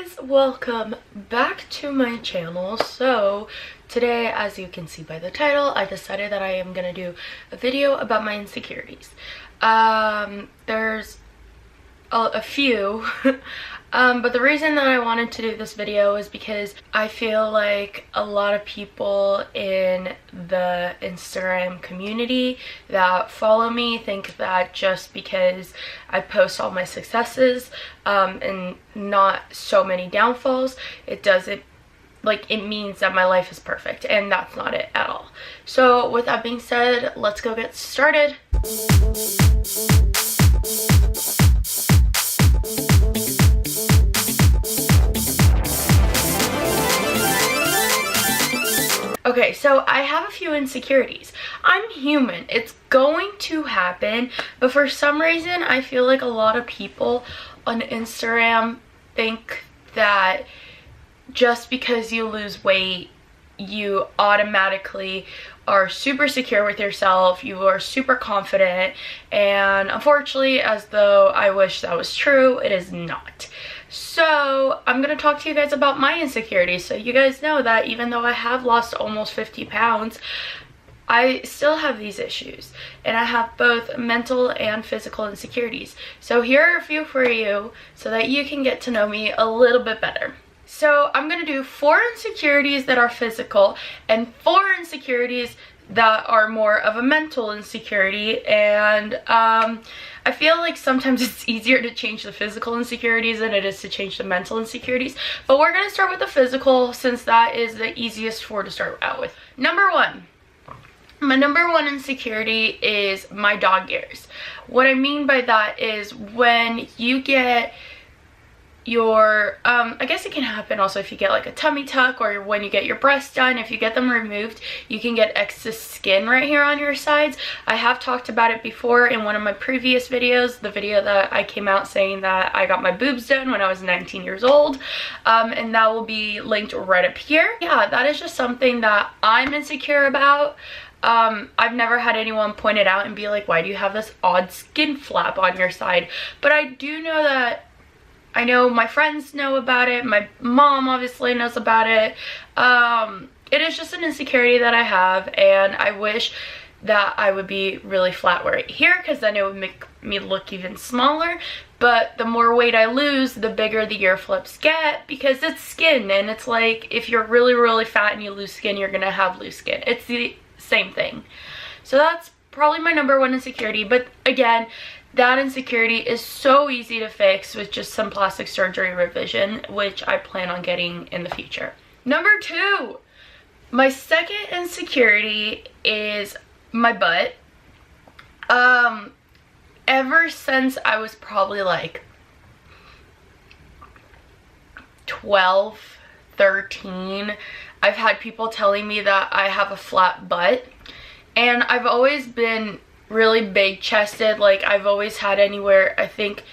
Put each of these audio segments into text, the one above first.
guys, welcome back to my channel. So today, as you can see by the title, I decided that I am gonna do a video about my insecurities. There's a few but the reason that I wanted to do this video is because I feel like a lot of people in the Instagram community that follow me think that just because I post all my successes and not so many downfalls, it means that my life is perfect, and that's not it at all. So with that being said, let's go get started. Okay, so I have a few insecurities. I'm human. It's going to happen, but for some reason I feel like a lot of people on Instagram think that just because you lose weight, you automatically are super secure with yourself, you are super confident, and unfortunately, as though I wish that was true, it is not. So I'm gonna talk to you guys about my insecurities, so you guys know that even though I have lost almost 50 pounds, I still have these issues, and I have both mental and physical insecurities. So here are a few for you so that you can get to know me a little bit better. So I'm gonna do 4 insecurities that are physical and 4 insecurities that are more of a mental insecurity, and I feel like sometimes it's easier to change the physical insecurities than it is to change the mental insecurities, but we're gonna start with the physical since that is the easiest to start out with. Number 1. My number 1 insecurity is my dog ears. What I mean by that is when you get your I guess it can happen also if you get like a tummy tuck, or when you get your breasts done, if you get them removed, you can get excess skin right here on your sides. I have talked about it before in one of my previous videos, the video that I came out saying that I got my boobs done when I was 19 years old, and that will be linked right up here. Yeah, that is just something that I'm insecure about. I've never had anyone point it out and be like, why do you have this odd skin flap on your side? But I do know that I know my friends know about it. My mom obviously knows about it. It is just an insecurity that I have, and I wish that I would be really flat right here, because then it would make me look even smaller. But the more weight I lose, the bigger the ear flips get, because it's skin, and it's like if you're really fat and you lose skin, you're gonna have loose skin. It's the same thing. So that's probably my number 1 insecurity, but again, that insecurity is so easy to fix with just some plastic surgery revision, which I plan on getting in the future. Number 2, my second insecurity is my butt. Ever since I was probably like 12, 13, I've had people telling me that I have a flat butt, and I've always been really big chested. Like, I've always had anywhere, I think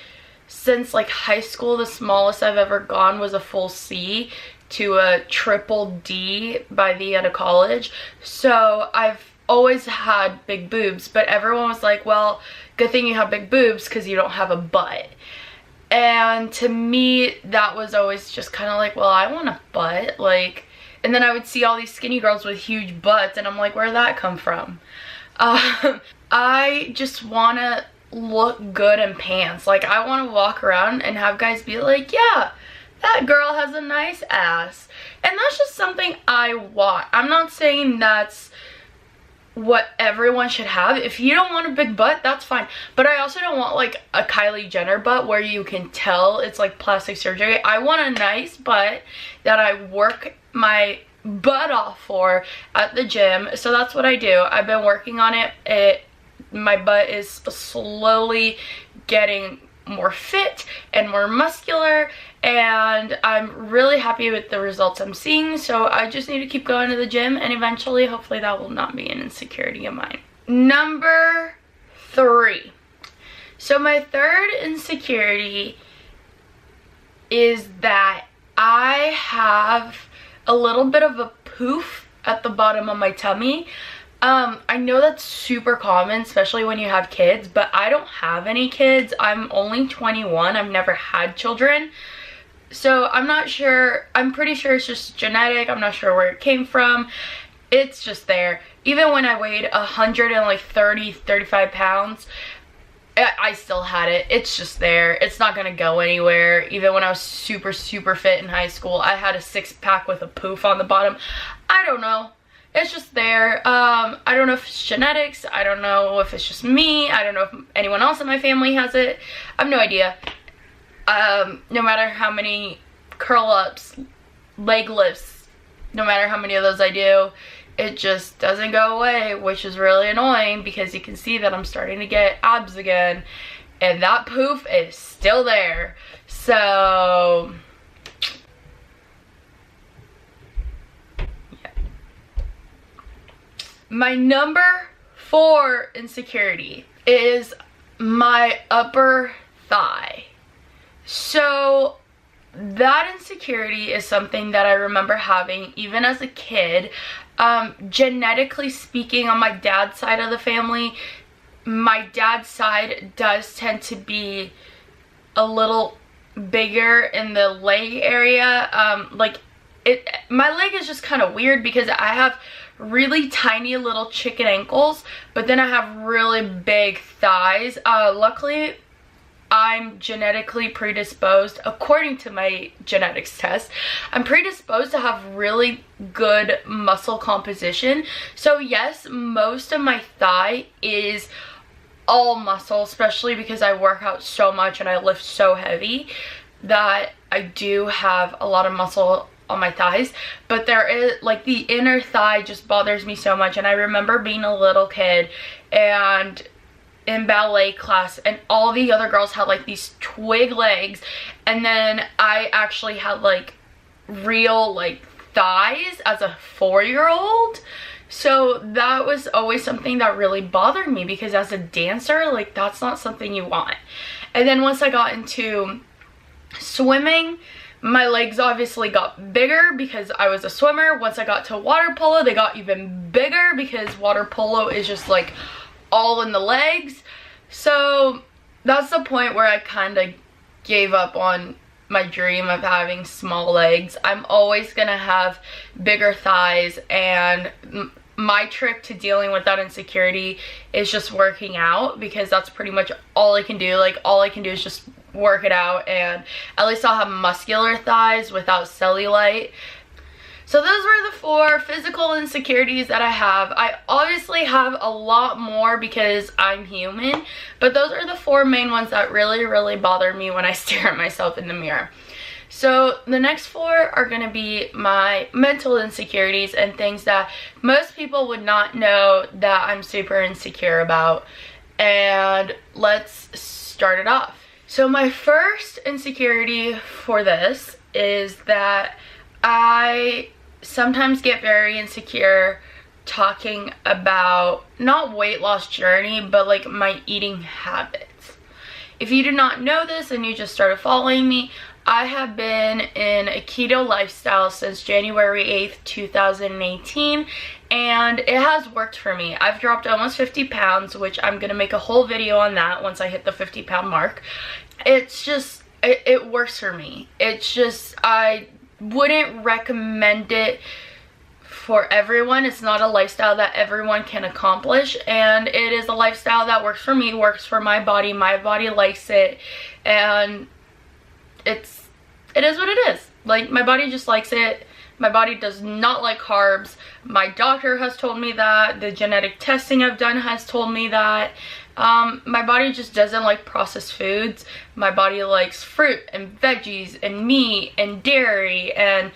since like high school, the smallest I've ever gone was a full C to a triple D by the end of college. So I've always had big boobs, but everyone was like, well, good thing you have big boobs because you don't have a butt. And to me, that was always just kind of like, well, I want a butt, like. And then I would see all these skinny girls with huge butts, and I'm like, where'd that come from? I just want to look good in pants. Like, I want to walk around and have guys be like, yeah, that girl has a nice ass. And that's just something I want. I'm not saying that's what everyone should have. If you don't want a big butt, that's fine. But I also don't want like a Kylie Jenner butt where you can tell it's like plastic surgery. I want a nice butt that I work my butt off for at the gym. So that's what I do. I've been working on it. My butt is slowly getting more fit and more muscular, and I'm really happy with the results I'm seeing. So I just need to keep going to the gym, and eventually hopefully that will not be an insecurity of mine. Number 3. So my third insecurity is that I have a little bit of a poof at the bottom of my tummy. I know that's super common, especially when you have kids, but I don't have any kids. I'm only 21. I've never had children. So I'm not sure, I'm pretty sure it's just genetic. I'm not sure where it came from. It's just there. Even when I weighed 35 pounds, I still had it. It's just there. It's not gonna go anywhere. Even when I was super fit in high school, I had a 6-pack with a poof on the bottom. I don't know. It's just there. I don't know if it's genetics. I don't know if it's just me. I don't know if anyone else in my family has it. I have no idea. No matter how many curl-ups, leg lifts, no matter how many of those I do, it just doesn't go away, which is really annoying because you can see that I'm starting to get abs again, and that poof is still there. So yeah. My number 4 insecurity is my upper thigh. So that insecurity is something that I remember having even as a kid. Genetically speaking, on my dad's side of the family, my dad's side does tend to be a little bigger in the leg area. My leg is just kind of weird because I have really tiny little chicken ankles, but then I have really big thighs. Luckily, I'm genetically predisposed, according to my genetics test, I'm predisposed to have really good muscle composition. So yes, most of my thigh is all muscle, especially because I work out so much and I lift so heavy that I do have a lot of muscle on my thighs. But there is, like, the inner thigh just bothers me so much. And I remember being a little kid and in ballet class, and all the other girls had like these twig legs, and then I actually had like real like thighs as a 4-year-old. So that was always something that really bothered me because as a dancer, like, that's not something you want. And then once I got into swimming, my legs obviously got bigger because I was a swimmer. Once I got to water polo, they got even bigger because water polo is just like all in the legs. So that's the point where I kind of gave up on my dream of having small legs. I'm always gonna have bigger thighs, and my trick to dealing with that insecurity is just working out, because that's pretty much all I can do. Like, all I can do is just work it out, and at least I'll have muscular thighs without cellulite. So those were the 4 physical insecurities that I have. I obviously have a lot more because I'm human, but those are the 4 main ones that really bother me when I stare at myself in the mirror. So the next 4 are going to be my mental insecurities and things that most people would not know that I'm super insecure about. And let's start it off. So my first insecurity for this is that I sometimes get very insecure talking about not weight loss journey, but like my eating habits. If you do not know this and you just started following me, I have been in a keto lifestyle since January 8th, 2018, and it has worked for me. I've dropped almost 50 pounds, which I'm gonna make a whole video on that once I hit the 50-pound mark. It's just, it works for me. It's just, I wouldn't recommend it for everyone. It's not a lifestyle that everyone can accomplish, and it is a lifestyle that works for me, works for my body likes it, and it is what it is. Like, my body just likes it. My body does not like carbs. My doctor has told me that. The genetic testing I've done has told me that. My body just doesn't like processed foods. My body likes fruit and veggies and meat and dairy, and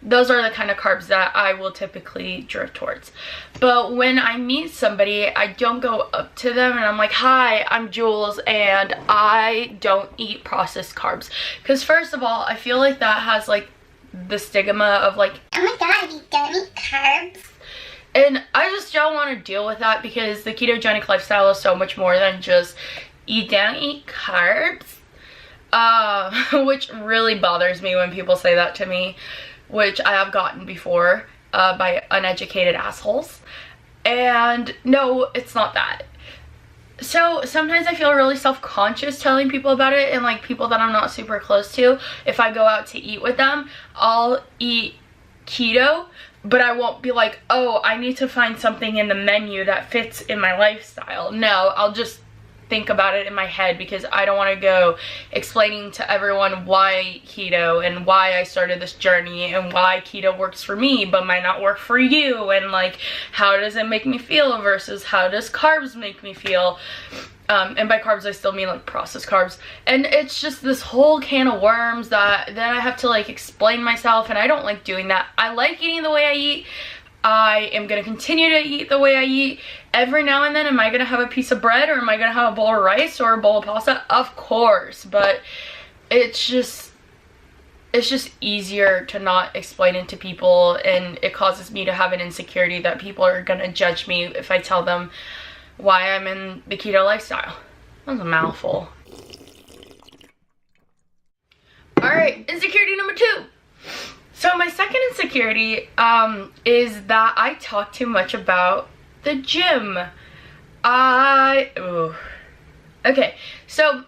those are the kind of carbs that I will typically drift towards. But when I meet somebody, I don't go up to them and I'm like, hi, I'm Jules and I don't eat processed carbs. Because first of all, I feel like that has like the stigma of like, oh my god, you don't eat carbs. And I just don't want to deal with that, because the ketogenic lifestyle is so much more than just you don't eat carbs. Which really bothers me when people say that to me, which I have gotten before by uneducated assholes. And no, it's not that. So sometimes I feel really self-conscious telling people about it, and like people that I'm not super close to, if I go out to eat with them, I'll eat keto, but I won't be like, oh, I need to find something in the menu that fits in my lifestyle. No, I'll just think about it in my head, because I don't want to go explaining to everyone why keto and why I started this journey and why keto works for me but might not work for you, and like how does it make me feel versus how does carbs make me feel. And by carbs I still mean like processed carbs, and it's just this whole can of worms that then I have to like explain myself, and I don't like doing that. I like eating the way I eat. I am going to continue to eat the way I eat. Every now and then, am I going to have a piece of bread, or am I going to have a bowl of rice or a bowl of pasta? Of course, but it's just easier to not explain it to people, and it causes me to have an insecurity that people are going to judge me if I tell them why I'm in the keto lifestyle. That was a mouthful. Alright, insecurity number 2. So my second insecurity is that I talk too much about the gym. Okay, so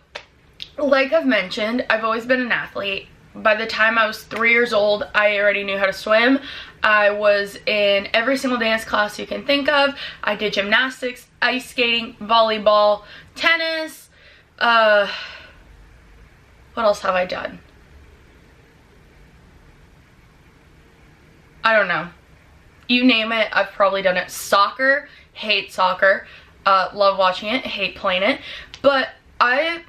like I've mentioned, I've always been an athlete. By the time I was 3 years old, I already knew how to swim. I was in every single dance class you can think of. I did gymnastics, ice skating, volleyball, tennis. What else have I done? I don't know. You name it, I've probably done it. Soccer, hate soccer. Love watching it, hate playing it. But I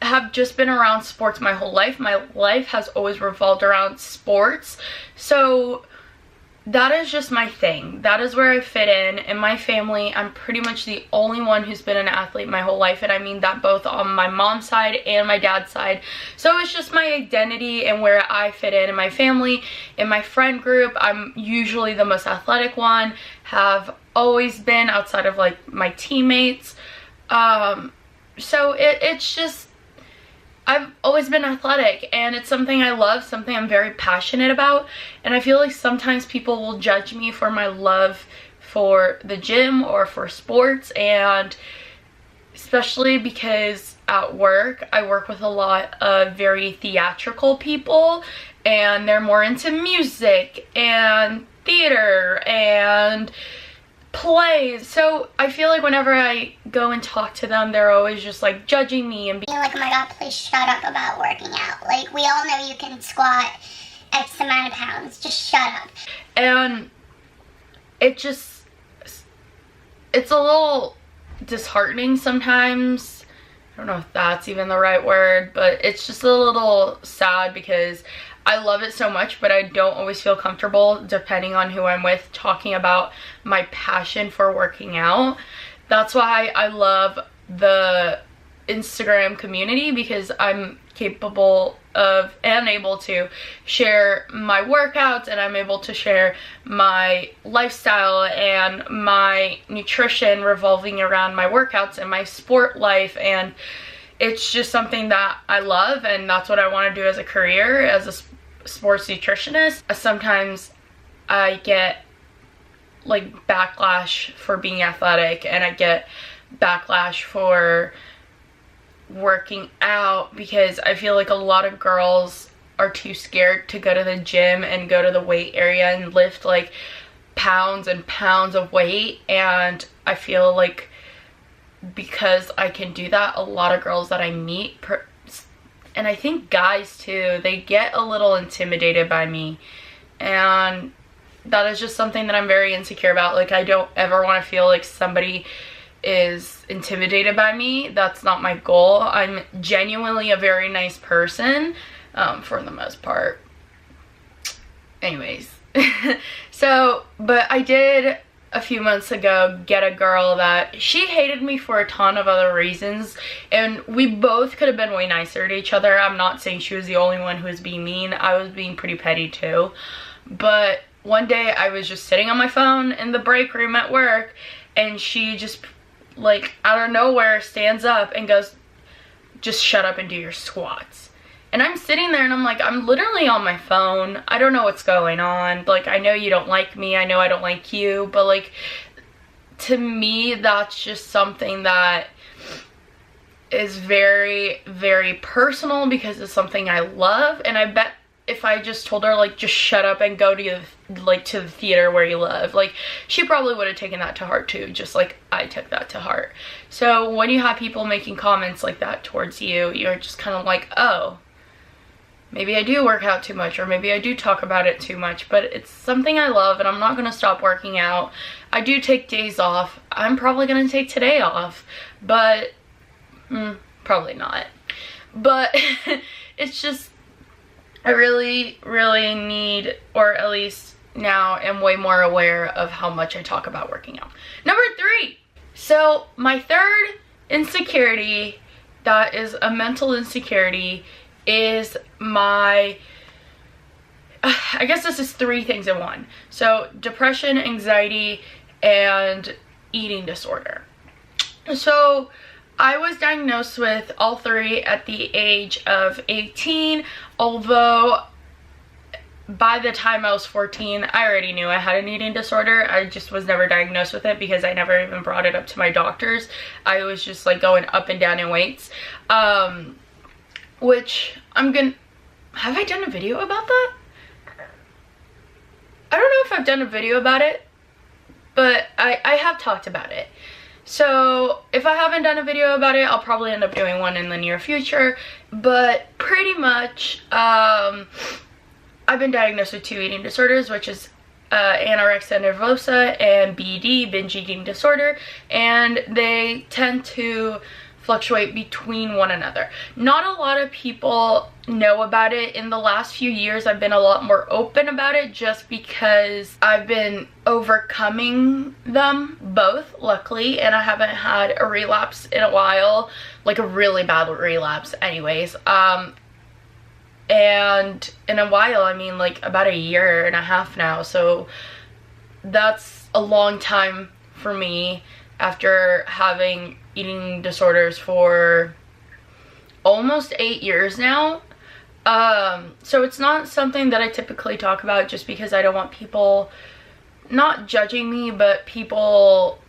have just been around sports my whole life. My life has always revolved around sports. So that is just my thing. That is where I fit in. In my family, I'm pretty much the only one who's been an athlete my whole life, and I mean that both on my mom's side and my dad's side. So it's just my identity and where I fit in my family. In my friend group, I'm usually the most athletic one, have always been, outside of like my teammates. So it's just, I've always been athletic, and it's something I love, something I'm very passionate about, and I feel like sometimes people will judge me for my love for the gym or for sports, and especially because at work, I work with a lot of very theatrical people, and they're more into music and theater and plays. So I feel like whenever I go and talk to them, they're always just like judging me and being like, oh my god, please shut up about working out. Like, we all know you can squat X amount of pounds. Just shut up. And it's a little disheartening sometimes. I don't know if that's even the right word, but it's just a little sad because I love it so much, but I don't always feel comfortable, depending on who I'm with, talking about my passion for working out. That's why I love the Instagram community, because I'm capable of and able to share my workouts, and I'm able to share my lifestyle and my nutrition revolving around my workouts and my sport life, and it's just something that I love, and that's what I want to do as a career, as a sports nutritionist. Sometimes I get like backlash for being athletic, and I get backlash for working out, because I feel like a lot of girls are too scared to go to the gym and go to the weight area and lift like pounds and pounds of weight, and I feel like because I can do that, a lot of girls that I meet, and I think guys too, they get a little intimidated by me, and that is just something that I'm very insecure about. Like, I don't ever want to feel like somebody is intimidated by me. That's not my goal. I'm genuinely a very nice person, for the most part. Anyways, so, but I did a few months ago get a girl that she hated me for a ton of other reasons, and we both could have been way nicer to each other. I'm not saying she was the only one who was being mean. I was being pretty petty too. But one day I was just sitting on my phone in the break room at work, and she just like out of nowhere stands up and goes, just shut up and do your squats. And I'm sitting there and I'm like, I'm literally on my phone. I don't know what's going on. Like, I know you don't like me. I know I don't like you. But like, to me, that's just something that is very, very personal because it's something I love, and I bet if I just told her, like, just shut up and go to to the theater where you live, like, she probably would have taken that to heart too, just like I took that to heart. So when you have people making comments like that towards you, you're just kind of like, oh, maybe I do work out too much, or maybe I do talk about it too much, but it's something I love, and I'm not going to stop working out. I do take days off. I'm probably going to take today off, but probably not. But it's just, I really, really need, or at least now am way more aware of how much I talk about working out. Number 3. So my third insecurity, that is a mental insecurity, is my, I guess this is 3 things in one. So depression, anxiety, and eating disorder. So I was diagnosed with all 3 at the age of 18, although by the time I was 14, I already knew I had an eating disorder. I just was never diagnosed with it because I never even brought it up to my doctors. I was just like going up and down in weights. Which I'm gonna, have I done a video about that? I don't know if I've done a video about it, but I have talked about it. So if I haven't done a video about it, I'll probably end up doing one in the near future. But pretty much, I've been diagnosed with 2 eating disorders, which is anorexia nervosa and BED, binge eating disorder, and they tend to fluctuate between one another. Not a lot of people know about it. In the last few years, I've been a lot more open about it just because I've been overcoming them both, luckily, and I haven't had a relapse in a while, like a really bad relapse anyways. And in a while, I mean like about a year and a half now, so that's a long time for me after having eating disorders for almost 8 years now. So it's not something that I typically talk about just because I don't want people not judging me, but people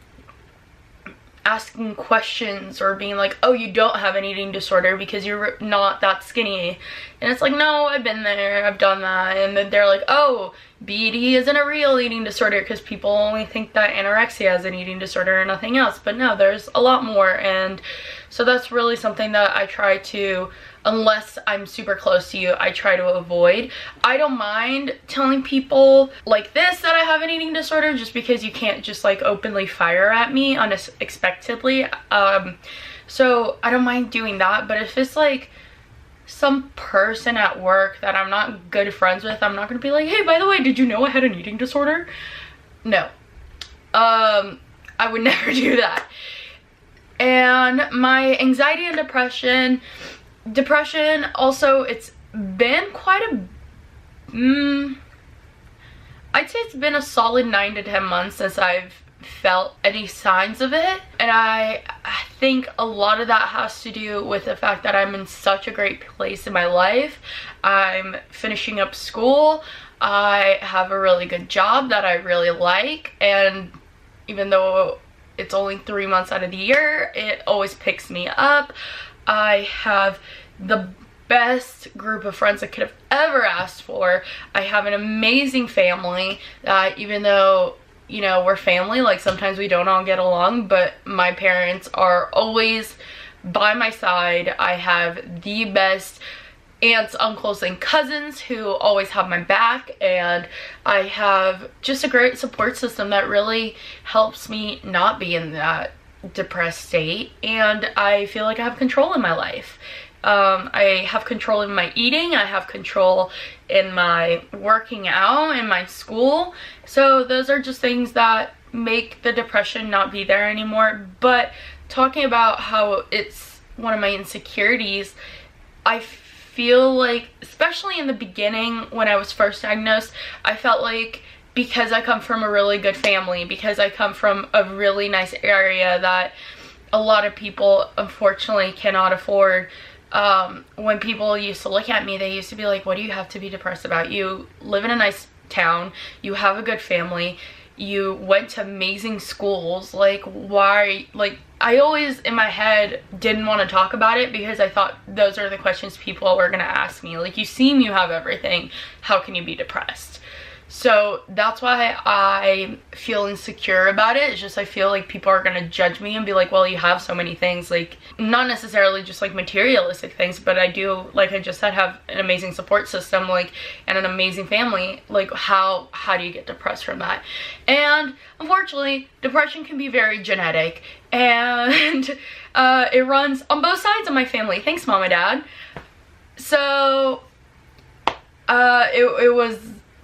asking questions or being like, oh, you don't have an eating disorder because you're not that skinny. And it's like, no, I've been there, I've done that. And then they're like, oh, BED isn't a real eating disorder because people only think that anorexia is an eating disorder and nothing else. But no, there's a lot more. And so that's really something that I try to, unless I'm super close to you, I try to avoid. I don't mind telling people like this that I have an eating disorder just because you can't just like openly fire at me unexpectedly. So I don't mind doing that. But if it's like some person at work that I'm not good friends with, I'm not gonna be like, hey, by the way, did you know I had an eating disorder? No. I would never do that. And my anxiety and depression also, it's been quite a, I'd say it's been a solid 9 to 10 months since I've felt any signs of it. And I think a lot of that has to do with the fact that I'm in such a great place in my life. I'm finishing up school. I have a really good job that I really like. And even though it's only 3 months out of the year, it always picks me up. I have the best group of friends I could have ever asked for. I have an amazing family that, even though, you know, we're family, like sometimes we don't all get along, but my parents are always by my side. I have the best aunts, uncles, and cousins who always have my back, and I have just a great support system that really helps me not be in that depressed state, and I feel like I have control in my life. I have control in my eating, I have control in my working out, in my school. So those are just things that make the depression not be there anymore. But talking about how it's one of my insecurities, I feel like, especially in the beginning when I was first diagnosed, I felt like because I come from a really good family, because I come from a really nice area that a lot of people unfortunately cannot afford. When people used to look at me, they used to be like, what do you have to be depressed about? You live in a nice town, you have a good family, you went to amazing schools. Like, why? Like, I always in my head didn't want to talk about it because I thought those are the questions people were gonna ask me. Like, you seem you have everything, how can you be depressed? So that's why I feel insecure about it. It's just I feel like people are gonna judge me and be like, well, you have so many things. Like, not necessarily just like materialistic things, but I do, like I just said, have an amazing support system, like, and an amazing family. Like, how do you get depressed from that? And unfortunately, depression can be very genetic, and it runs on both sides of my family. Thanks, Mom and Dad. So it was,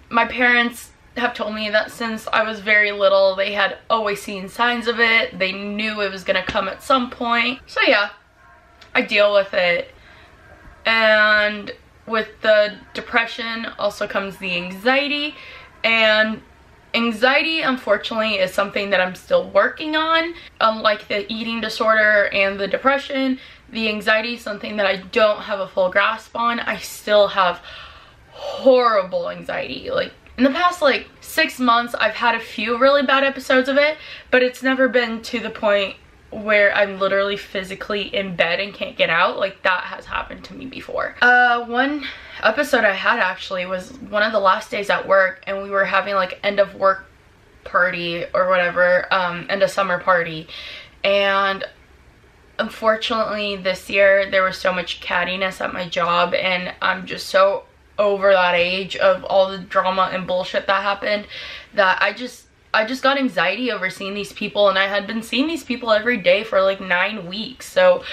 my parents have told me that since I was very little, they had always seen signs of it. They knew it was gonna come at some point. So yeah, I deal with it. And with the depression also comes the anxiety. And anxiety, unfortunately, is something that I'm still working on. Unlike the eating disorder and the depression, the anxiety is something that I don't have a full grasp on. I still have horrible anxiety. Like, in the past like 6 months, I've had a few really bad episodes of it, but it's never been to the point where I'm literally physically in bed and can't get out. Like, that has happened to me before. One episode I had actually was one of the last days at work, and we were having like end of work party or whatever, end of summer party, and unfortunately this year there was so much cattiness at my job, and I'm just so over that age of all the drama and bullshit that happened that I just got anxiety over seeing these people, and I had been seeing these people every day for like 9 weeks. So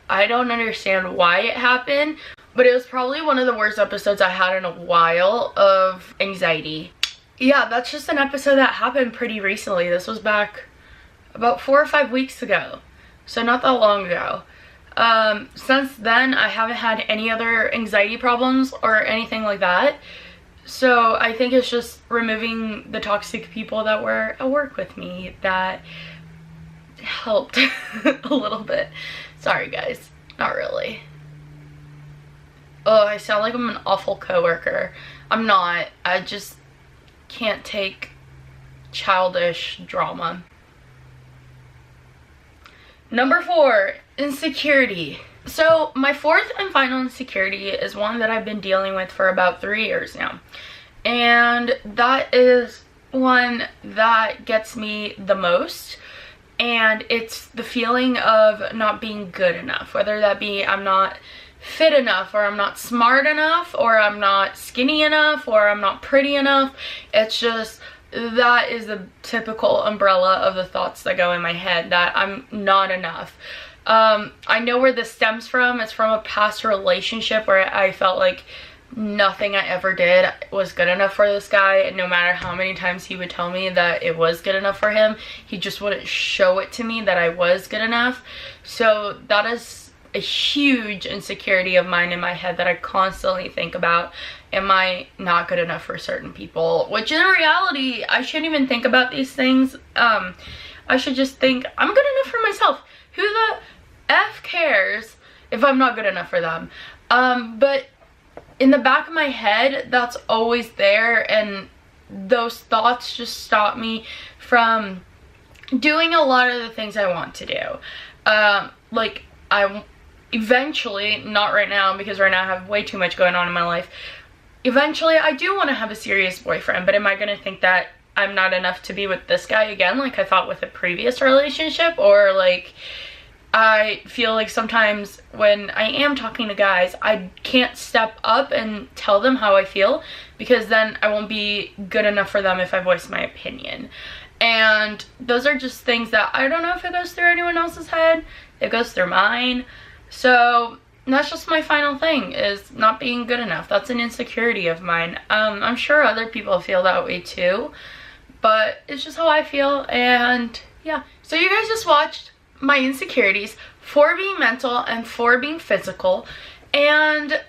I don't understand why it happened, but it was probably one of the worst episodes I had in a while of anxiety. Yeah, that's just an episode that happened pretty recently. This was back about 4 or 5 weeks ago, so not that long ago. Since then, I haven't had any other anxiety problems or anything like that. So I think it's just removing the toxic people that were at work with me that helped a little bit. Sorry guys, not really. Oh, I sound like I'm an awful coworker. I'm not. I just can't take childish drama. Number 4, insecurity. So my fourth and final insecurity is one that I've been dealing with for about 3 years now. And that is one that gets me the most. And it's the feeling of not being good enough. Whether that be I'm not fit enough, or I'm not smart enough, or I'm not skinny enough, or I'm not pretty enough. It's just, that is the typical umbrella of the thoughts that go in my head, that I'm not enough. I know where this stems from. It's from a past relationship where I felt like nothing I ever did was good enough for this guy, and no matter how many times he would tell me that it was good enough for him, he just wouldn't show it to me that I was good enough. So that is a huge insecurity of mine in my head that I constantly think about. Am I not good enough for certain people? Which in reality, I shouldn't even think about these things. I should just think I'm good enough for myself. Who the F cares if I'm not good enough for them? But in the back of my head, that's always there, and those thoughts just stop me from doing a lot of the things I want to do. Like, I eventually, not right now because right now I have way too much going on in my life, eventually I do want to have a serious boyfriend, but am I going to think that I'm not enough to be with this guy again like I thought with a previous relationship? Or like, I feel like sometimes when I am talking to guys, I can't step up and tell them how I feel, because then I won't be good enough for them if I voice my opinion. And those are just things that I don't know if it goes through anyone else's head. It goes through mine. So that's just my final thing, is not being good enough. That's an insecurity of mine. I'm sure other people feel that way too, but it's just how I feel. And yeah, so you guys just watched my insecurities, 4 being mental and 4 being physical. And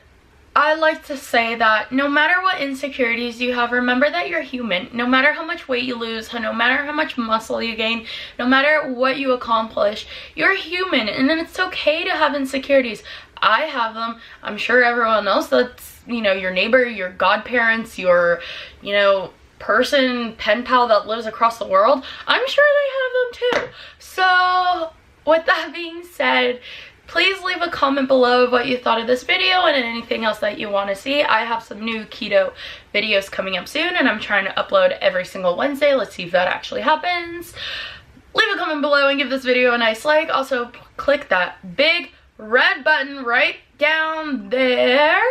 I like to say that no matter what insecurities you have, remember that you're human. No matter how much weight you lose, no matter how much muscle you gain, no matter what you accomplish, you're human, and then it's okay to have insecurities. I have them. I'm sure everyone else that's, you know, your neighbor, your godparents, your, you know, pen pal that lives across the world, I'm sure they have them too. So with that being said, please leave a comment below of what you thought of this video and anything else that you want to see. I have some new keto videos coming up soon, and I'm trying to upload every single Wednesday. Let's see if that actually happens. Leave a comment below and give this video a nice like. Also, click that big red button right down there,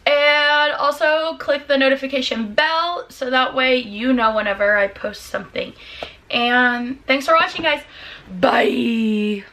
and also click the notification bell so that way you know whenever I post something. And thanks for watching, guys. Bye.